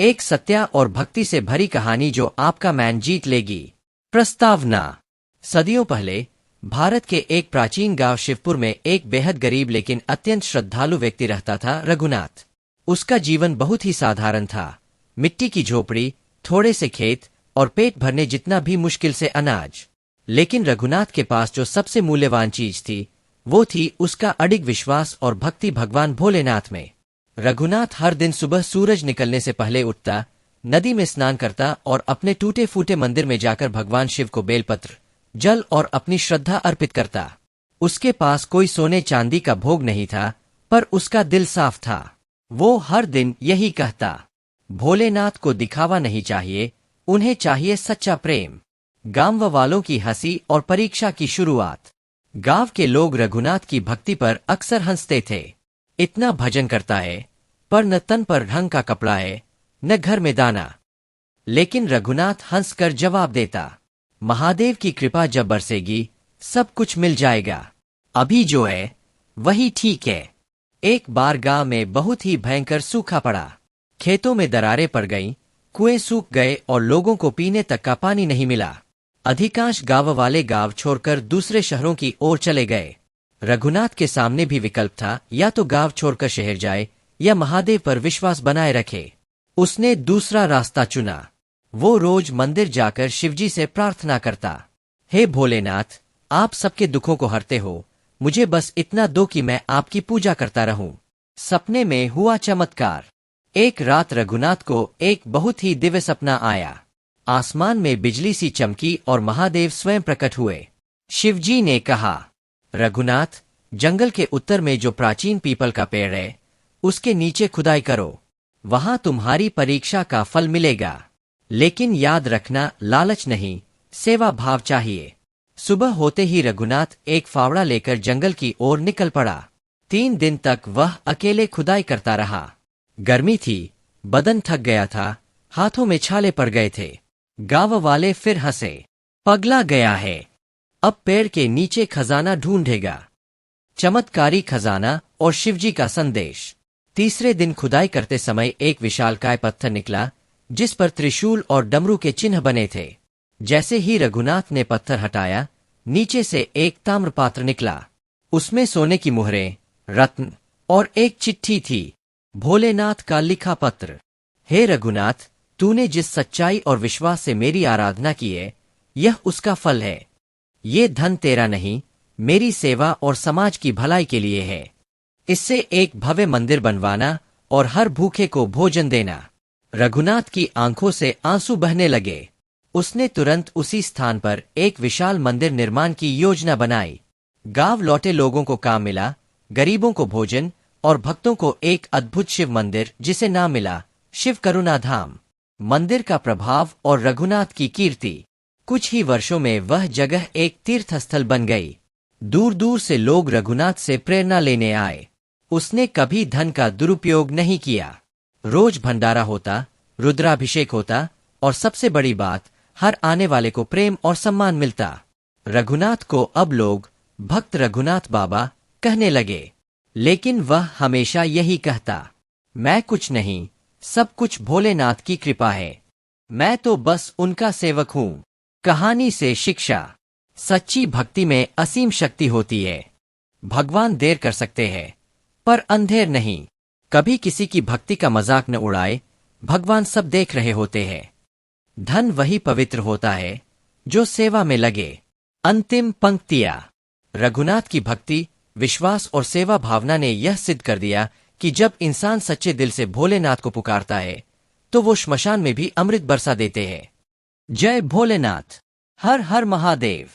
एक सत्या और भक्ति से भरी कहानी जो आपका मैन जीत लेगी। प्रस्तावना। सदियों पहले भारत के एक प्राचीन गांव शिवपुर में एक बेहद गरीब लेकिन अत्यंत श्रद्धालु व्यक्ति रहता था, रघुनाथ। उसका जीवन बहुत ही साधारण था। मिट्टी की झोपड़ी, थोड़े से खेत और पेट भरने जितना भी मुश्किल से अनाज। लेकिन रघुनाथ के पास जो सबसे मूल्यवान चीज थी वो थी उसका अडिग विश्वास और भक्ति भगवान भोलेनाथ में। रघुनाथ हर दिन सुबह सूरज निकलने से पहले उठता, नदी में स्नान करता और अपने टूटे फूटे मंदिर में जाकर भगवान शिव को बेलपत्र, जल और अपनी श्रद्धा अर्पित करता। उसके पास कोई सोने चांदी का भोग नहीं था, पर उसका दिल साफ था। वो हर दिन यही कहता, भोलेनाथ को दिखावा नहीं चाहिए, उन्हें चाहिए सच्चा प्रेम। गांव वालों की हंसी और परीक्षा की शुरुआत। गांव के लोग रघुनाथ की भक्ति पर अक्सर हंसते थे। इतना भजन करता है, पर न तन पर ढंग का कपड़ा है, न घर में दाना। लेकिन रघुनाथ हंसकर जवाब देता, महादेव की कृपा जब बरसेगी सब कुछ मिल जाएगा। अभी जो है वही ठीक है। एक बार गांव में बहुत ही भयंकर सूखा पड़ा। खेतों में दरारें पड़ गईं, कुएं सूख गए और लोगों को पीने तक का पानी नहीं मिला। अधिकांश गांव वाले गांव छोड़कर दूसरे शहरों की ओर चले गए। रघुनाथ के सामने भी विकल्प था, या तो गांव छोड़कर शहर जाए या महादेव पर विश्वास बनाए रखे। उसने दूसरा रास्ता चुना। वो रोज मंदिर जाकर शिवजी से प्रार्थना करता, हे भोलेनाथ, आप सबके दुखों को हरते हो, मुझे बस इतना दो कि मैं आपकी पूजा करता रहूं। सपने में हुआ चमत्कार। एक रात रघुनाथ को एक बहुत ही दिव्य सपना आया। आसमान में बिजली सी चमकी और महादेव स्वयं प्रकट हुए। शिवजी ने कहा, रघुनाथ, जंगल के उत्तर में जो प्राचीन पीपल का पेड़ है उसके नीचे खुदाई करो, वहां तुम्हारी परीक्षा का फल मिलेगा। लेकिन याद रखना, लालच नहीं, सेवा भाव चाहिए। सुबह होते ही रघुनाथ एक फावड़ा लेकर जंगल की ओर निकल पड़ा। 3 दिन तक वह अकेले खुदाई करता रहा। गर्मी थी, बदन थक गया था, हाथों में छाले पड़ गए थे। गांव वाले फिर हंसे, पगला गया है, अब पेड़ के नीचे खजाना ढूंढेगा। चमत्कारी खजाना और शिवजी का संदेश। तीसरे दिन खुदाई करते समय एक विशालकाय पत्थर निकला जिस पर त्रिशूल और डमरू के चिन्ह बने थे। जैसे ही रघुनाथ ने पत्थर हटाया, नीचे से एक ताम्रपात्र निकला। उसमें सोने की मुहरें, रत्न और एक चिट्ठी थी, भोलेनाथ का लिखा पत्र। हे रघुनाथ, तूने जिस सच्चाई और विश्वास से मेरी आराधना की है, यह उसका फल है। ये धन तेरा नहीं, मेरी सेवा और समाज की भलाई के लिए है। इससे एक भव्य मंदिर बनवाना और हर भूखे को भोजन देना। रघुनाथ की आंखों से आंसू बहने लगे। उसने तुरंत उसी स्थान पर एक विशाल मंदिर निर्माण की योजना बनाई। गांव लौटे लोगों को काम मिला, गरीबों को भोजन और भक्तों को एक अद्भुत शिव मंदिर जिसे नाम मिला शिव करुणा धाम। मंदिर का प्रभाव और रघुनाथ की कीर्ति। कुछ ही वर्षों में वह जगह एक तीर्थ स्थल बन गई। दूर दूर से लोग रघुनाथ से प्रेरणा लेने आए। उसने कभी धन का दुरुपयोग नहीं किया। रोज भंडारा होता, रुद्राभिषेक होता और सबसे बड़ी बात, हर आने वाले को प्रेम और सम्मान मिलता। रघुनाथ को अब लोग भक्त रघुनाथ बाबा कहने लगे। लेकिन वह हमेशा यही कहता, मैं कुछ नहीं, सब कुछ भोलेनाथ की कृपा है, मैं तो बस उनका सेवक हूं। कहानी से शिक्षा। सच्ची भक्ति में असीम शक्ति होती है। भगवान देर कर सकते हैं, पर अंधेर नहीं। कभी किसी की भक्ति का मजाक न उड़ाए, भगवान सब देख रहे होते हैं। धन वही पवित्र होता है जो सेवा में लगे। अंतिम पंक्तियां। रघुनाथ की भक्ति, विश्वास और सेवा भावना ने यह सिद्ध कर दिया कि जब इंसान सच्चे दिल से भोलेनाथ को पुकारता है तो वो श्मशान में भी अमृत बरसा देते हैं। जय भोलेनाथ। हर हर महादेव।